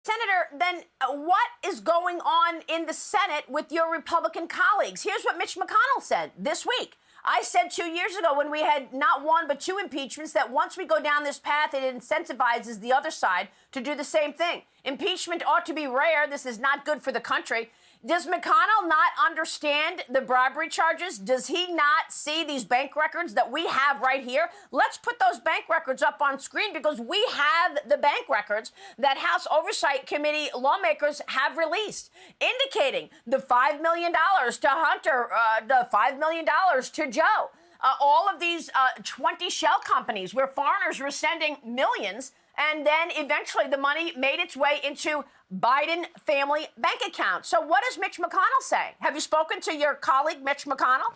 Senator, then what is going on in the Senate with your Republican colleagues? Here's what Mitch McConnell said this week. I said 2 years ago when we had not one but two impeachments that once we go down this path, it incentivizes the other side to do the same thing. Impeachment ought to be rare. This is not good for the country. Does McConnell not understand the bribery charges? Does he not see these bank records that we have right here? Let's put those bank records up on screen because we have the bank records that House Oversight Committee lawmakers have released, indicating the $5 million to Hunter, the $5 million to Joe. All of these 20 shell companies where foreigners were sending millions, and then eventually the money made its way into Biden family bank accounts. So what does Mitch McConnell say? Have you spoken to your colleague, Mitch McConnell?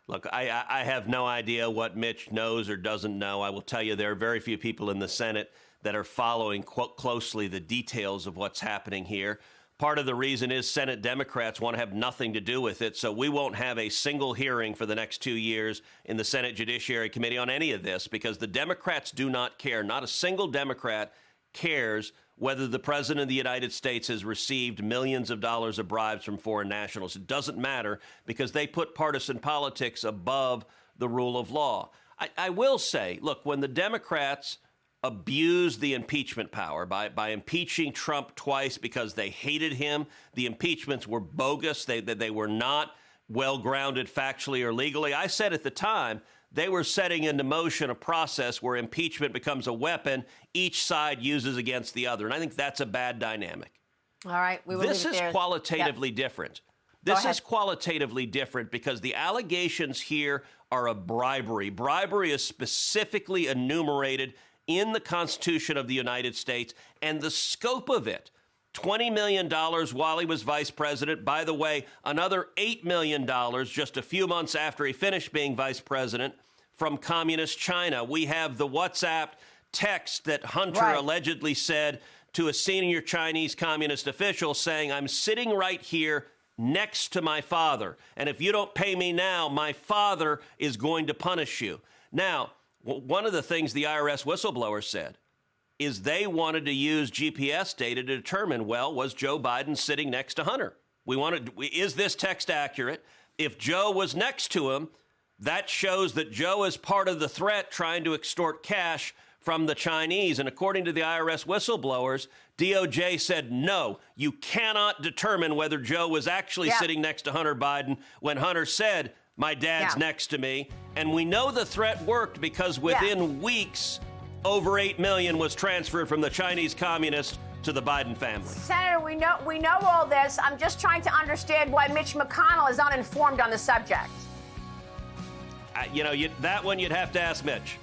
Look, I have no idea what Mitch knows or doesn't know. I will tell you there are very few people in the Senate that are following closely the details of what's happening here. Part of the reason is Senate Democrats want to have nothing to do with it, so we won't have a single hearing for the next 2 years in the Senate Judiciary Committee on any of this because the Democrats do not care. Not a single Democrat cares whether the President of the United States has received millions of dollars of bribes from foreign nationals. It doesn't matter because they put partisan politics above the rule of law. I will say, look, when the Democrats abused the impeachment power by impeaching Trump twice because they hated him. The impeachments were bogus. They were not well-grounded factually or legally. I said at the time they were setting into motion a process where impeachment becomes a weapon each side uses against the other. And I think that's a bad dynamic. All right. This is qualitatively different. This is qualitatively different because the allegations here are of bribery. Bribery is specifically enumerated in the Constitution of the United States, and the scope of it, $20 million while he was vice president. By the way, another $8 million just a few months after he finished being vice president from communist China. We have the WhatsApp text that Hunter allegedly said to a senior Chinese communist official saying, I'm sitting right here next to my father, and if you don't pay me now, my father is going to punish you. Now, one of the things the IRS whistleblower said is they wanted to use GPS data to determine, well, was Joe Biden sitting next to Hunter? Is this text accurate? If Joe was next to him, that shows that Joe is part of the threat trying to extort cash from the Chinese. And according to the IRS whistleblowers, DOJ said, no, you cannot determine whether Joe was actually sitting next to Hunter Biden when Hunter said, my dad's next to me. And we know the threat worked because within weeks, over $8 million was transferred from the Chinese communists to the Biden family. Senator, we know all this. I'm just trying to understand why Mitch McConnell is uninformed on the subject. That one you'd have to ask Mitch.